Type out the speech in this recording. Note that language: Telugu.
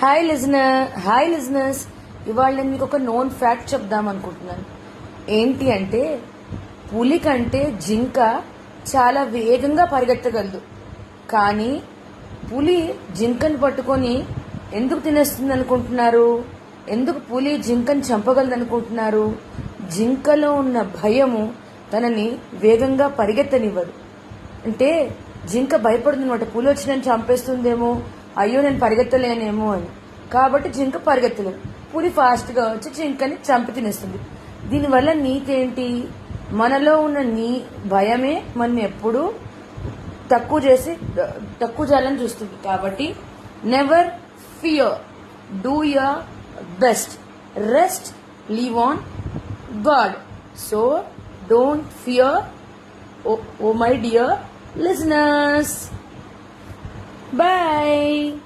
హాయ్ లిజనర్స్, ఇవాళ నేను మీకు ఒక నోన్ ఫ్యాక్ట్ చెప్దాం అనుకుంటున్నాను. ఏంటి అంటే, పులి కంటే జింక చాలా వేగంగా పరిగెత్తగలదు. కానీ పులి జింకను పట్టుకొని ఎందుకు తినేస్తుంది అనుకుంటున్నారు? ఎందుకు పులి జింకను చంపగలదు అనుకుంటున్నారు? జింకలో ఉన్న భయము తనని వేగంగా పరిగెత్తనివ్వదు. అంటే జింక భయపడుతుందన్నమాట, పులి వచ్చి నేను చంపేస్తుందేమో, అయ్యో నేను పరిగెత్తలేనేమో అని. కాబట్టి జింక పరిగెత్తలేదు, పులి ఫాస్ట్ గా వచ్చి జింకని చంపి తినేస్తుంది. దీనివల్ల నీకేంటి? మనలో ఉన్న భయమే మనం ఎప్పుడు తక్కువ చేయాలని చూస్తుంది. కాబట్టి never fear, do your best, rest, leave on God. So don't fear, oh my dear listeners. Bye.